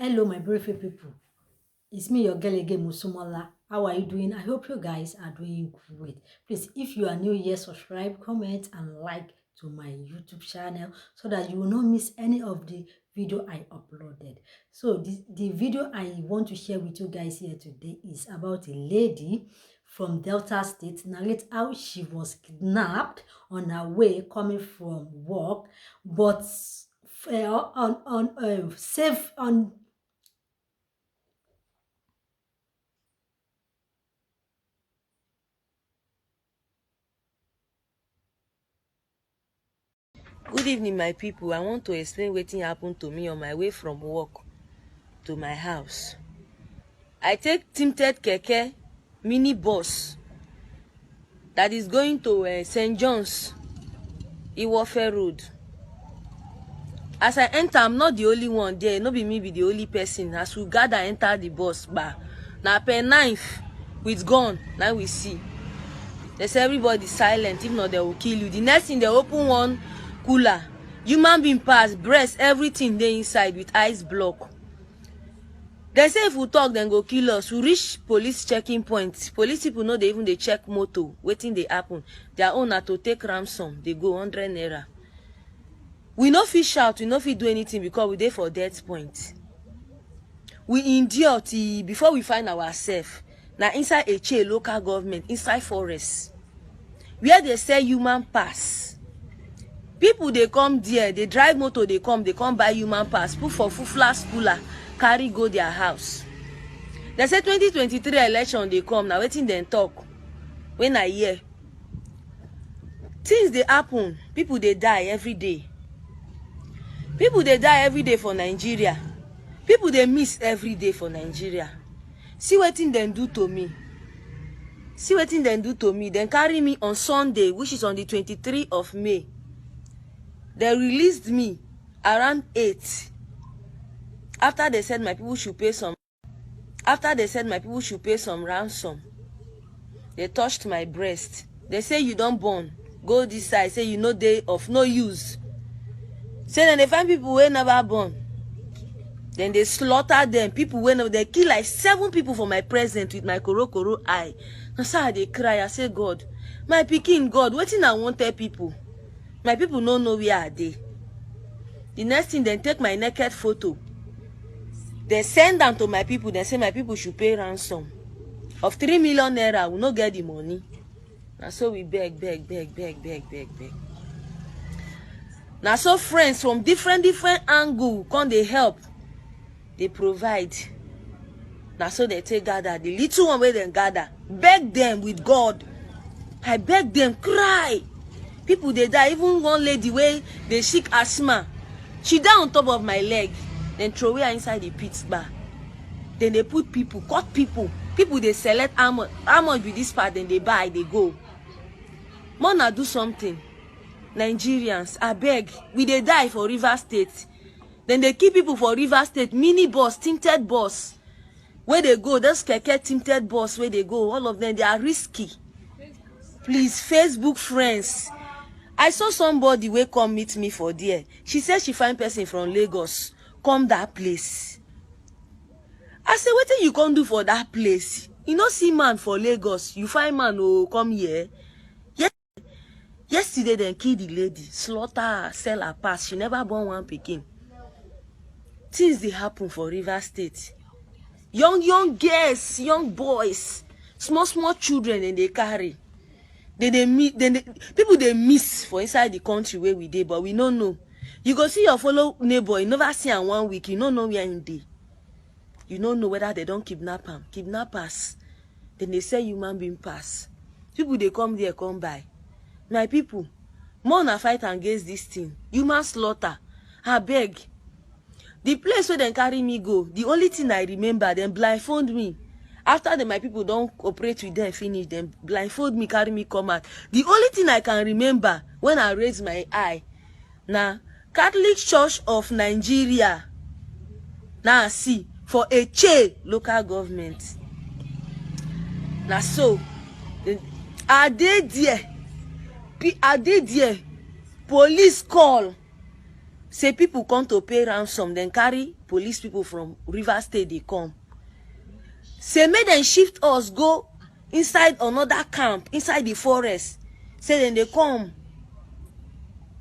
Hello, my beautiful people. It's me, your girl again, Musumola. How are you doing? I hope you guys are doing great. Please, if you are new here, subscribe, comment, and like to my YouTube channel so that you will not miss any of the video I uploaded. So the video I want to share with you guys here today is about a lady from Delta State. Narrate how she was kidnapped on her way coming from work, but safe on. Good evening, my people. I want to explain wetin happened to me on my way from work to my house. I take tinted keke mini bus that is going to St. John's, Iwofe Road. As I enter, I'm not the only one there. No be me be the only person. As we gather enter the bus bar, na per knife with gun, now we see. They say everybody silent, if not they will kill you. The next thing they open one cooler, human being pass, breast, everything dey inside with ice block. They say if we talk then go kill us. We reach police checking point. Police people know they even they check motor, wetin dey happen. Their own na to take ransom, they go 100 naira. We no fit shout, we no fit do anything because we dey for death point. We endure till before we find ourselves. Na inside Eche local government, inside forest, where they sell human pass. People they come there, they drive motor, they come buy human pass, put for fufla schooler, carry go their house. They say 2023 election they come, now wetin dem talk. When I hear things they happen, people they die every day. People they die every day for Nigeria. People they miss every day for Nigeria. See wetin dem do to me. See wetin dem do to me. Dem carry me on Sunday, which is on the 23rd of May. They released me around 8. After they said my people should pay some. After they said my people should pay some ransom. They touched my breast. They say you don't born. Go this side. Say you know they of no use. Say then they find people who never born. Then they slaughter them. People when they kill like 7 people for my present with my koro eye. And so they cry. I say, God, my pikin, God, wetin I want tell people. My people no know where are they. The next thing, they take my naked photo. They send them to my people. They say my people should pay ransom of 3 million naira. We no get the money. Now so we beg. Now so friends from different angle come they help. They provide. Now so they take gather. The little one where they gather. Beg them with God. I beg them, cry. People they die. Even one lady where they sick asthma. She die on top of my leg. Then throw her inside the pit bar. Then they put people, cut people. People they select how much with this part, then they buy, they go. Mona do something. Nigerians, I beg. We they die for River State. Then they keep people for River State, mini bus, tinted bus. Where they go, those keke tinted bus, where they go, all of them, they are risky. Please, Facebook friends. I saw somebody who come meet me for there. She said she find person from Lagos. Come that place. I say, what you can do for that place? You know, see man for Lagos. You find man who come here. Yesterday, they killed the lady. Slaughter her, sell her pass. She never born one pikin. Things they happen for River State. Young girls, young boys, small children, and they carry. People they miss for inside the country where we dey, but we don't know. You go see your fellow neighbor, you never see him 1 week, you don't know where in dey. You don't know whether they don't kidnap him. Kidnappers. Then they say human being pass. People they come there, come by. My people, more na fight against this thing. Human slaughter. I beg. The place where they carry me go, the only thing I remember, them blindfold me. After my people don't cooperate with them, finish them, blindfold me, carry me, come out. The only thing I can remember when I raise my eye, now Catholic Church of Nigeria, now see, for Eche local government. Now so, are they there? Police call. say people come to pay ransom, then carry police people from Rivers State, they come. Say make them shift us go inside another camp, inside the forest. Say then they come.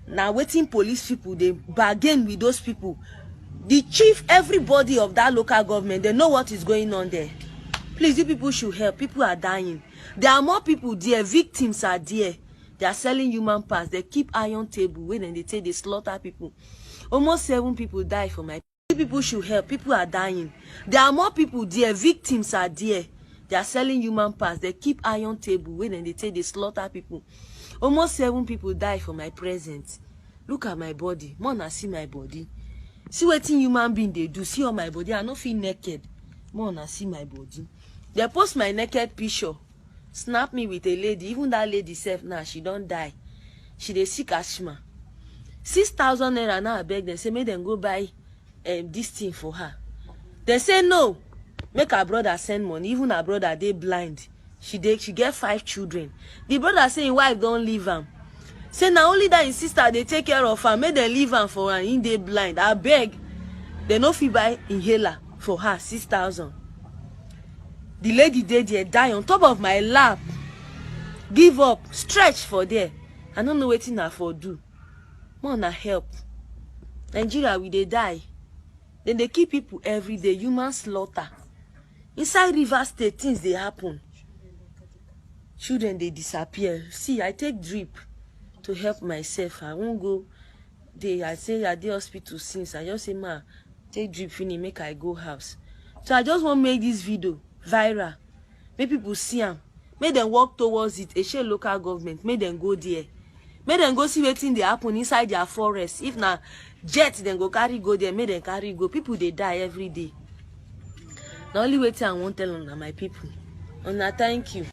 Now waiting police people, they bargain with those people. The chief, everybody of that local government, they know what is going on there. Please, you people should help. People are dying. There are more people there. Victims are there. They are selling human parts. They keep iron table when they say they slaughter people. Almost 7 people die for my. You people should help. People are dying. There are more people there. Victims are there. They are selling human parts. They keep iron table when they say they slaughter people. Almost 7 people die for my presence. Look at my body. Mona, see my body. See what human being they do. See on my body. I don't feel naked. Mona, see my body. They post my naked picture. Snap me with a lady. Even that lady self now, she don't die. She dey sick asthma. 6,000 naira now I beg them. Say make them go buy this thing for her. They say no. Make her brother send money. Even her brother they blind. She get 5 children. The brother say his wife don't leave him. Say now only that his sister they take care of her. Make them leave him for her. He they blind. I beg. They no fit buy inhaler for her. 6,000. The lady there die on top of my lap. Give up. Stretch for there. I don't know wetin I for do. More na help. Nigeria we dey die. Then they kill people every day. Human slaughter. Inside Rivers State things they happen. Children they disappear. See, I take drip to help myself. I won't go there. I say at the hospital since. I just say ma take drip finish make I go house. So I just want to make this video viral. Make people see them. Make them walk towards it. A share local government. Make them go there. Make them go see wetin dey happen inside their forest. If na jet then go carry go there, make them carry go. People they die every day. The only way I won't tell on my people. Una thank you.